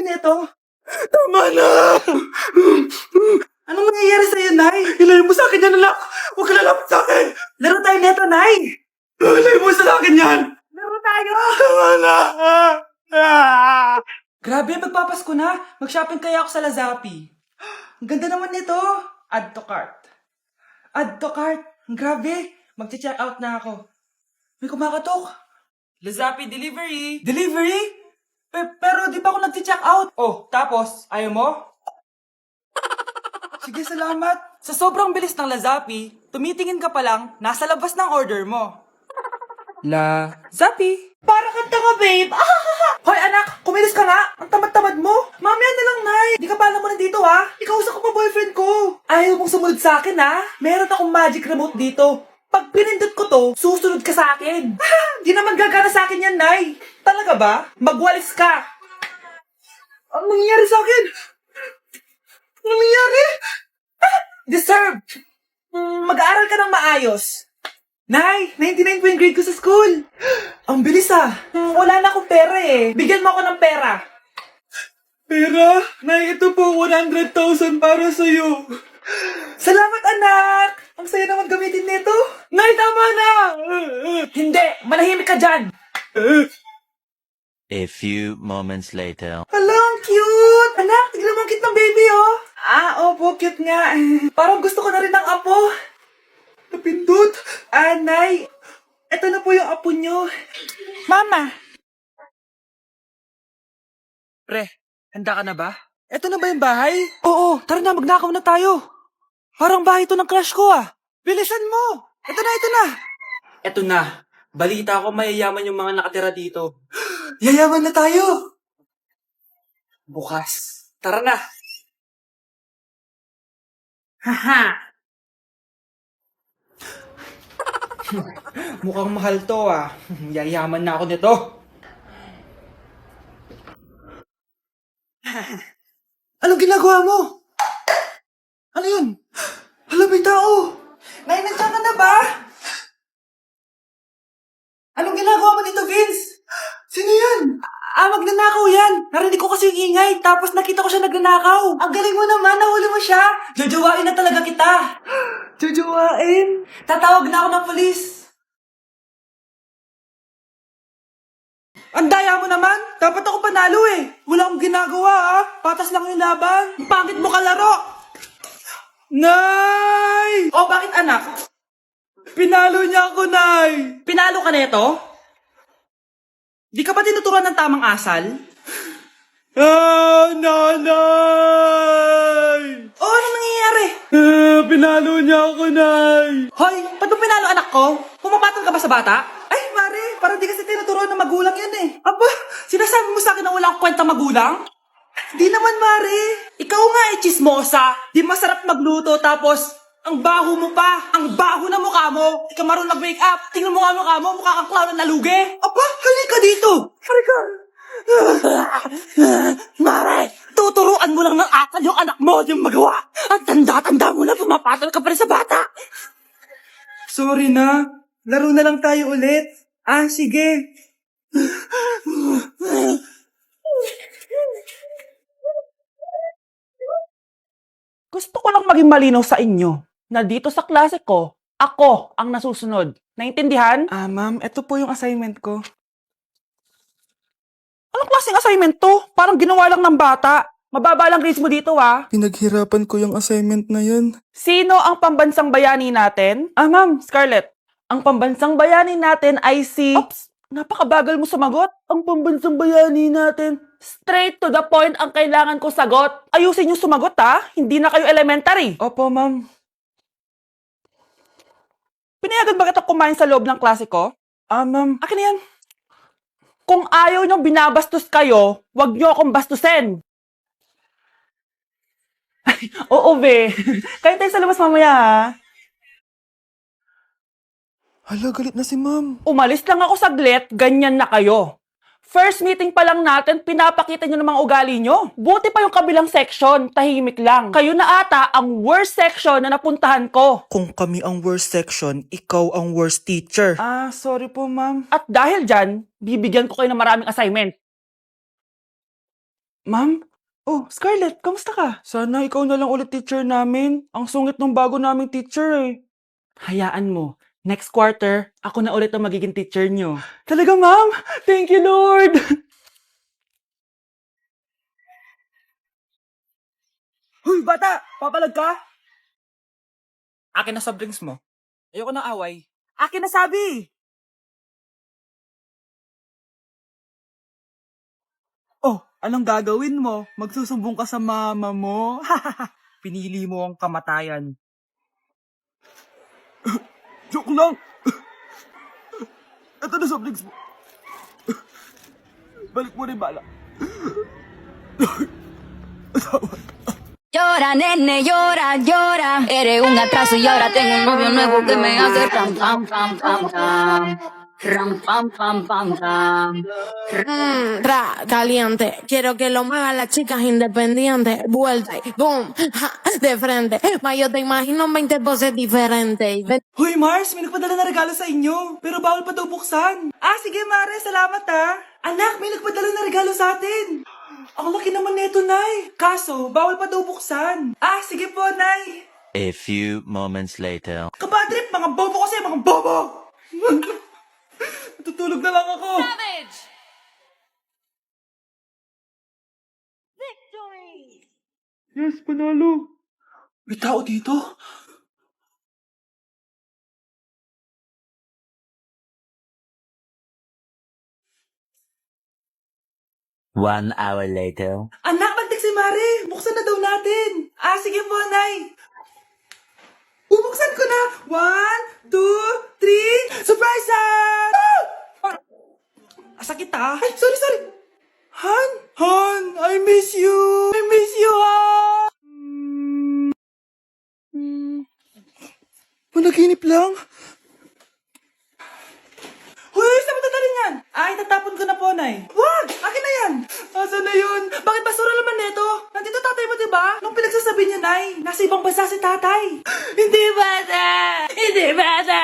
gagawin nito? Tama na! Anong nangyayari sa'yo, Nay? Ilayo mo sa akin yan, anak! Huwag ka lalapit sa akin! Laro tayo neto, Nay! Ilayo mo sa akin yan! Laro tayo! Tama na! Grabe, magpapasko na. Mag-shopping kaya ako sa Lazapi. Ang ganda naman nito. Add to cart. Add to cart. Grabe. Mag-check out na ako. May kumakatok. Lazapi delivery. Delivery? Pero di pa ako nag-check out. Oh, tapos, ayaw mo? Sige, salamat. Sa sobrang bilis ng Lazapi, tumitingin ka pa lang, nasa labas ng order mo. Lazapi. Para kang tanga, babe. Hoy, anak, kumilos ka nga. Ang tamad-tamad mo. Mamaya na lang, Nay. Di ka pa alam mo nandito, ha? Ikausap ko pa boyfriend ko. Ayaw mong sumunod sa akin, ha? Meron akong magic remote dito. Pag pinindot ko to, susunod ka sa akin. Di naman gagana sa akin yan, Nay. Talaga ba? Magwalis ka. Ang nangyayari sa akin? Ang nangyayari? Deserve. Mag-aaral ka ng maayos. Nay, 99 po yung grade ko sa school. Ang bilis wala na akong pera eh. Bigyan mo ako ng pera. Pera? Nay, ito po 100,000 para sa'yo. Salamat anak. Ang saya naman gamitin nito. Nay, tama na. Hindi, manahimik ka dyan. A few moments later. Hala, ang cute. Anak, tignan mo ang cute ng baby oh. Opo, cute nga. Parang gusto ko na rin ng apo. Napindot. Nay, eto na po yung apo nyo. Mama. Pre, handa ka na ba? Eto na ba yung bahay? Oo, tara na, magnakaw na tayo. Parang bahay to ng crush ko Bilisan mo. Eto na, eto na. Eto na. Balita ko mayayaman yung mga nakatira dito. Yayaman na tayo. Bukas. Tara na. Haha. Mukhang mahal to Yayaman na ako nito. Anong ginagawa mo? Ano yun? Hala, may tao. Nay, nandiyan ka na ba? Anong ginagawa mo dito, Vince? Sino yan? Magnanakaw yan. Narinig ko kasi yung ingay, tapos nakita ko siya nagnanakaw. Ang galing mo naman, nahuli mo siya. Jojowain na talaga kita. Jojowain? Tatawag na ako ng polis. Ang daya mo naman. Dapat ako panalo Wala akong ginagawa Patas lang yung laban. Pangit mo kalaro. Nay! Oh, bakit anak? Pinalo niya ako, Nay! Pinalo ka neto? Di ka ba tinuturuan ng tamang asal? Nanay! Oh, ano nangyayari? Pinalo niya ako, Nay! Hoy, ba't mo pinalo anak ko? Pumapatol ka ba sa bata? Ay, Mare, parang di kasi tinuturuan ng magulang yan Aba, sinasabi mo sa akin na wala akong kwenta magulang? Di naman, Mare. Ikaw nga chismosa. Di masarap magluto tapos ang baho mo pa. Ang baho na mukha mo. Di ka marunong mag-make up. Tingnan mo nga mukha mo. Mukha kang clown na nalugi. Aba, halika dito. Halika. Mare, tuturuan mo lang ng asal yung anak mo yung magawa. Ang tanda-tanda mo na pumapatol ka pa rin sa bata. Sorry na. Laro na lang tayo ulit. Sige. Gusto ko lang maging malinaw sa inyo na dito sa klase ko, ako ang nasusunod. Naintindihan? Ma'am, ito po yung assignment ko. Anong klaseng assignment to? Parang ginawa lang ng bata. Mababa lang grades mo dito Pinaghirapan ko yung assignment na yan. Sino ang pambansang bayani natin? Ma'am, Scarlett. Ang pambansang bayani natin ay si... Oops! Napakabagal mo sumagot. Ang pambansang bayani natin. Straight to the point ang kailangan ko sagot. Ayusin yung sumagot Hindi na kayo elementary. Opo, ma'am. Pinayagan ba kita kumain sa loob ng klase ko? Ma'am. Akin na yan. Kung ayaw niyong binabastos kayo, wag niyo akong bastusin. Oo, be. Kain tayo sa labas mamaya, Hala, galit na si ma'am. Umalis lang ako saglit, ganyan na kayo. First meeting pa lang natin, pinapakita nyo ng mga ugali nyo. Buti pa yung kabilang section, tahimik lang. Kayo na ata ang worst section na napuntahan ko. Kung kami ang worst section, ikaw ang worst teacher. Sorry po, ma'am. At dahil dyan, bibigyan ko kayo ng maraming assignment. Ma'am? Oh, Scarlett, kamusta ka? Sana ikaw na lang ulit teacher namin. Ang sungit ng bago naming teacher eh. Hayaan mo. Next quarter, ako na ulit ang magiging teacher nyo. Talaga, ma'am? Thank you, Lord! Hoy, bata! Papalag ka? Akin na sa drinks mo. Ayoko ng away. Akin na sabi! Oh, anong gagawin mo? Magsusumbong ka sa mama mo? Pinili mo ang kamatayan. Joke lang! Ito na soft drinks mo. Balik mo rin bala. Llora, nene, llora, llora. Eres un atraso y ahora tengo un novio nuevo que me hace ram, pam, pam, pam, pam. Ram, pam, pam, pam, pam. Caliente, quiero que lo muevan las chicas independientes. Vuelta y boom, ja, de frente. Ma, yo te imagino 20 poses diferentes. Hoy, Mars! May nagpadala na regalo sa inyo. Pero bawal pa daw buksan. Ah, sige, Mare. Salamat, ha. Anak, may nagpadala na regalo sa atin. Ang laki naman neto, Nay. Kaso, bawal pa daw buksan. Ah, sige po, Nay. A few moments later. Kabadrip, mga bobo kasi, mga bobo! Natutulog na lang ako. Yes, panalo. May tao dito? One hour later. Anak, magtik si Mare. Buksan na daw natin. Ah, sige po, Nay. Bubuksan ko na. 1, 2, 3. Surprise! Sakit ah. Ay, sorry. Han? Han, I miss you. I miss you, Han. Managinip lang. Hoy, saan mo dadalhin yan? Ay, tatapon ko na po, Nay. Wag! Akin na yan! Asan na yun? Bakit basura naman neto? Nandito tatay mo, diba? Nung pinagsasabi niya, Nay, nasa ibang bansa si tatay. Hindi bata! Hindi bata!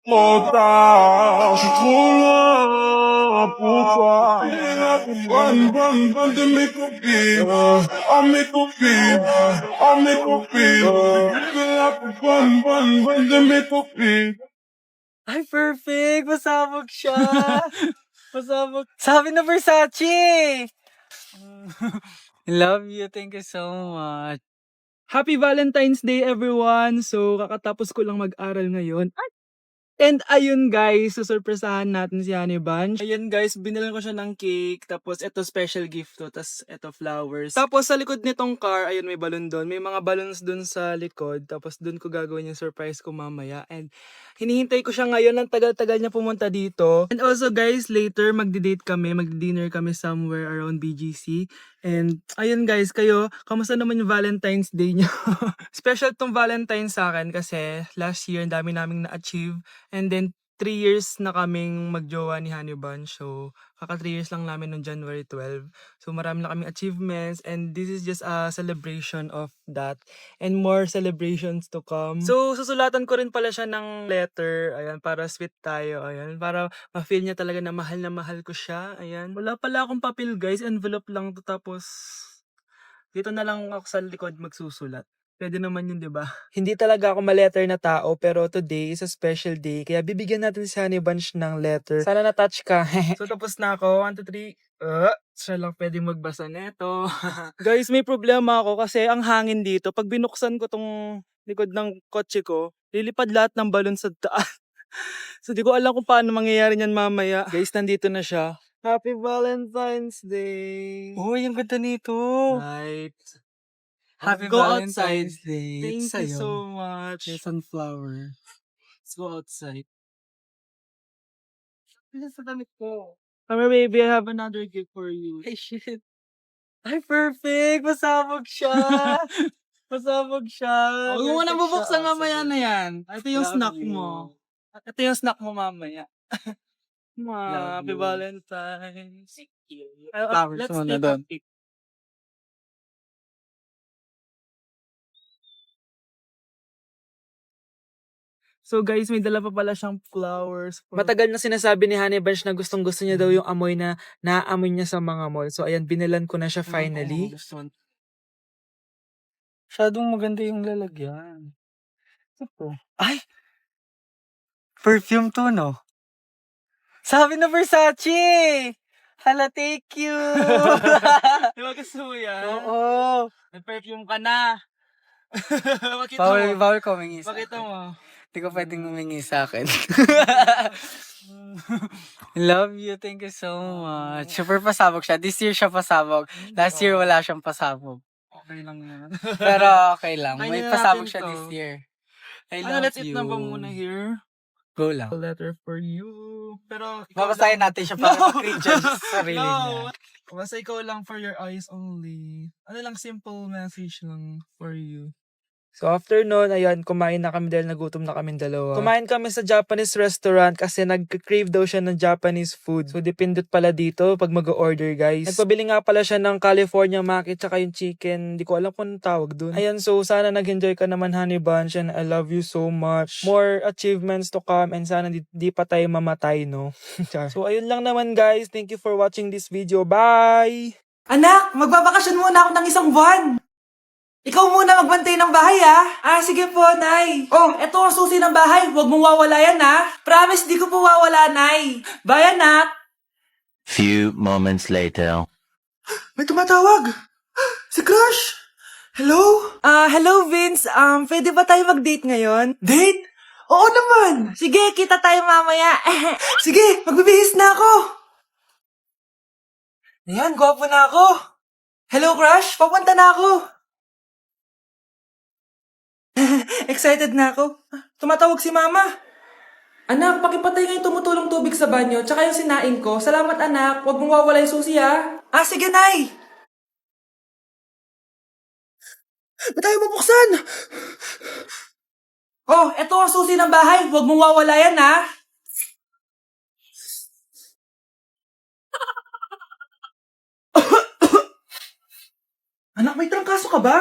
Mota, je suis trop loin pour toi. Bonne, bonne, bonne de mes copines. Oh mes copines, oh mes copines. Je suis là pour bonne, bonne, bonne de mes copines. Ay, perfect! Pasabog siya! Pasabog. Sabi na Versace! Love you. Thank you so much. Happy Valentine's Day, everyone! So, kakatapos ko lang mag-aral ngayon. And ayun guys, susurpresahan natin si Honey Bunch. Ayun guys, binilan ko siya ng cake. Tapos ito special gift to. Tapos ito flowers. Tapos sa likod nitong car, ayun may balon doon. May mga balloons doon sa likod. Tapos doon ko gagawin yung surprise ko mamaya. And hinihintay ko siya ngayon. Ang tagal-tagal niya pumunta dito. And also guys, later magdi-date kami. Magdi-dinner kami somewhere around BGC. And ayun guys, kayo, kamusta naman yung Valentine's Day niyo? Special tong Valentine's sa akin kasi last year, ang dami naming na-achieve. And then, 3 years na kaming magjowa ni Honey Bunch. So, kaka 3 years lang namin noong January 12. So, marami na kaming achievements. And this is just a celebration of that. And more celebrations to come. So, susulatan ko rin pala siya ng letter. Ayan, para sweet tayo. Ayan, para ma-feel niya talaga na mahal ko siya. Ayan. Wala pala akong papel guys. Envelope lang to. Tapos, dito na lang ako sa likod magsusulat. Pwede naman yun, di ba? Hindi talaga ako ma-letter na tao, pero today is a special day. Kaya bibigyan natin si Honey Bunch ng letter. Sana na-touch ka. So, tapos na ako. 1, 2, 3. Siya lang pwede magbasa neto. Guys, may problema ako kasi ang hangin dito. Pag binuksan ko tong likod ng kotse ko, lilipad lahat ng balon sa taas. So, di ko alam kung paano mangyayari niyan mamaya. Guys, nandito na siya. Happy Valentine's Day! Uy, ang ganda nito. Right. Happy Go Valentine's outside. Day. Thank It's you sa'yo. so much. May sunflower. Let's go outside. Ano sa damit ko? Come here, baby. I have another gift for you. Ay, shit. Ay, perfect! Pasabog siya! Pasabog siya! Huwag mo na Perfect bubuksan siya. mamaya Sige. na yan. Ito yung Love snack you. mo. Ito yung snack mo mamaya. Love Happy you. Valentine's. Flowers Let's muna take doon. a pic. So guys, may dala pa pala siyang flowers. Matagal na sinasabi ni Honey Bunch na gustong gusto niya daw yung amoy na naaamoy niya sa mga mall. So ayan, binilan ko na siya finally. Masyadong maganda yung lalagyan. Ito. Ay! Perfume to, no? Sabi na Versace! Hala, thank you! Di ba gusto mo yan? Oo! May perfume ka na. Pakita Bawal, mo. bawal ko humingi sa Pakita akin. mo. Hindi ko pwedeng humingi sa akin. Love you. Thank you so much. Super pasabog siya. This year siya pasabog. Last year wala siyang pasabog. Okay lang yan. Pero okay lang. Kainin May na pasabog natin siya to. this year. I Ano, love let's eat you. na ba muna here? Go lang. A letter for you. Pero Babasahin natin siya para mag-cringe sa sarili niya. Basta ikaw lang for your eyes only. Ano lang, simple message lang for you. So after nun, ayan, kumain na kami dahil nagutom na kami dalawa. Kumain kami sa Japanese restaurant kasi nag-crave daw siya ng Japanese food. So depindot pala dito pag mag-order, guys. Nagpabili nga pala siya ng California Maki tsaka yung chicken. Di ko alam kung anong tawag dun. Ayan, so sana nag-enjoy ka naman, Honey Bunch, and I love you so much. More achievements to come and sana di pa tayo mamatay, no? So ayun lang naman, guys. Thank you for watching this video. Bye! Anak, magbabakasyon muna ako ng isang buwan. Ikaw muna magbantay ng bahay, ah. Sige po, Nay. Oh, eto ang susi ng bahay. Huwag mong wawala yan, ha. Promise, di ko po wawala, Nay. Bye, anak. Few moments later. May tumatawag. Si Crush. Hello? Hello, Vince. Pwede ba tayo mag-date ngayon? Date? Oo naman. Sige, kita tayo mamaya. Sige, magbibihis na ako. Ayan, gwapo na ako. Hello, Crush. Papunta na ako. Excited na ako. Tumatawag si Mama. Anak, pakipatay nga yung tumutulong tubig sa banyo, tsaka yung sinain ko. Salamat, anak. Huwag mong wawala yung susi, ha? Sige, Nay. Ba't tayo mabuksan? Oh, eto ang susi ng bahay. Huwag mong wawala yan, ha? Anak, may trangkaso ka ba?